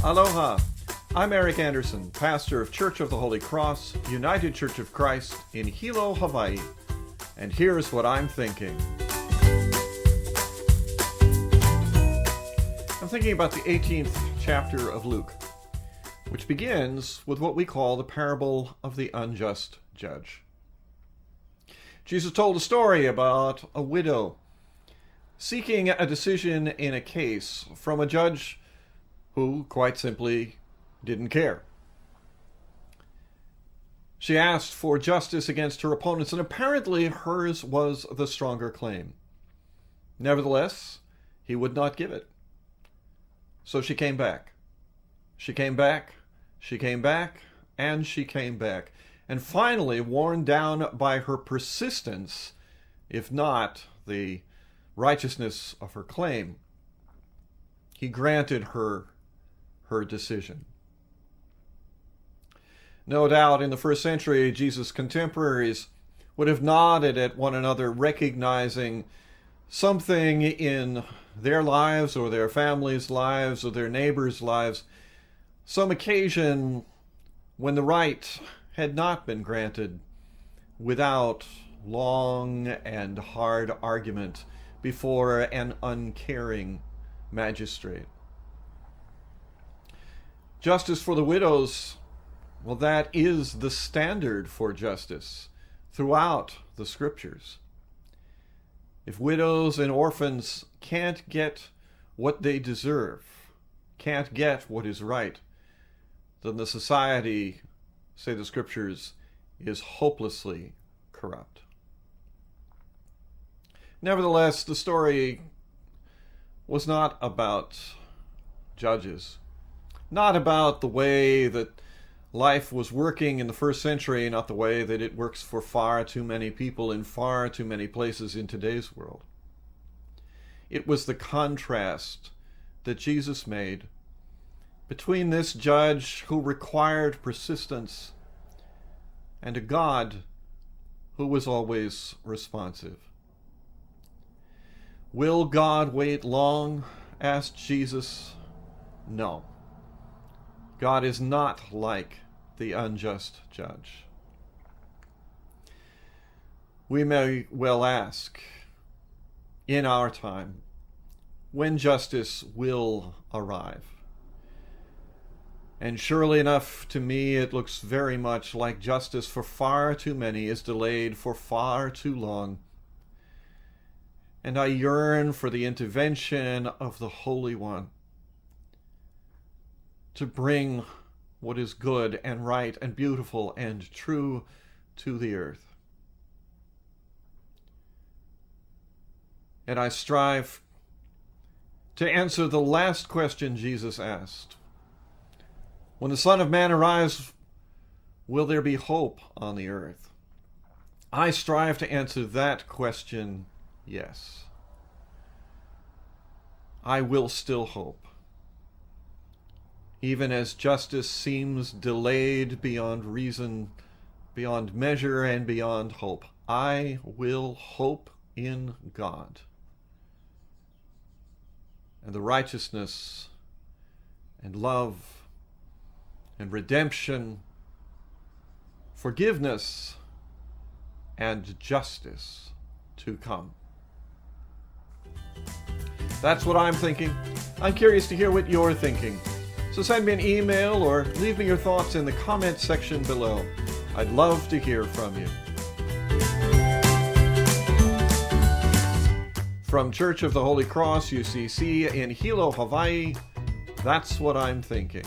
Aloha. I'm Eric Anderson, pastor of Church of the Holy Cross, United Church of Christ in Hilo, Hawaii. And here's what I'm thinking. I'm thinking about the 18th chapter of Luke, which begins with what we call the parable of the unjust judge. Jesus told a story about a widow seeking a decision in a case from a judge who, quite simply, didn't care. She asked for justice against her opponents, and apparently hers was the stronger claim. Nevertheless, he would not give it. So she came back. She came back, she came back, and she came back. And finally, worn down by her persistence, if not the righteousness of her claim, he granted her decision. No doubt in the first century, Jesus' contemporaries would have nodded at one another, recognizing something in their lives or their families' lives or their neighbors' lives, some occasion when the right had not been granted without long and hard argument before an uncaring magistrate. Justice for the widows, well, that is the standard for justice throughout the scriptures. If widows and orphans can't get what they deserve, can't get what is right, then the society, say the scriptures, is hopelessly corrupt. Nevertheless, the story was not about judges, not about the way that life was working in the first century, not the way that it works for far too many people in far too many places in today's world. It was the contrast that Jesus made between this judge who required persistence and a God who was always responsive. Will God wait long? Asked Jesus. No. God is not like the unjust judge. We may well ask, in our time, when justice will arrive. And surely enough, to me, it looks very much like justice for far too many is delayed for far too long. And I yearn for the intervention of the Holy One to bring what is good and right and beautiful and true to the earth. And I strive to answer the last question Jesus asked. When the Son of Man arrives, will there be hope on the earth? I strive to answer that question, yes. I will still hope. Even as justice seems delayed beyond reason, beyond measure, and beyond hope, I will hope in God. And the righteousness and love and redemption, forgiveness and justice to come. That's what I'm thinking. I'm curious to hear what you're thinking. So send me an email or leave me your thoughts in the comment section below. I'd love to hear from you. From Church of the Holy Cross, UCC in Hilo, Hawaii, that's what I'm thinking.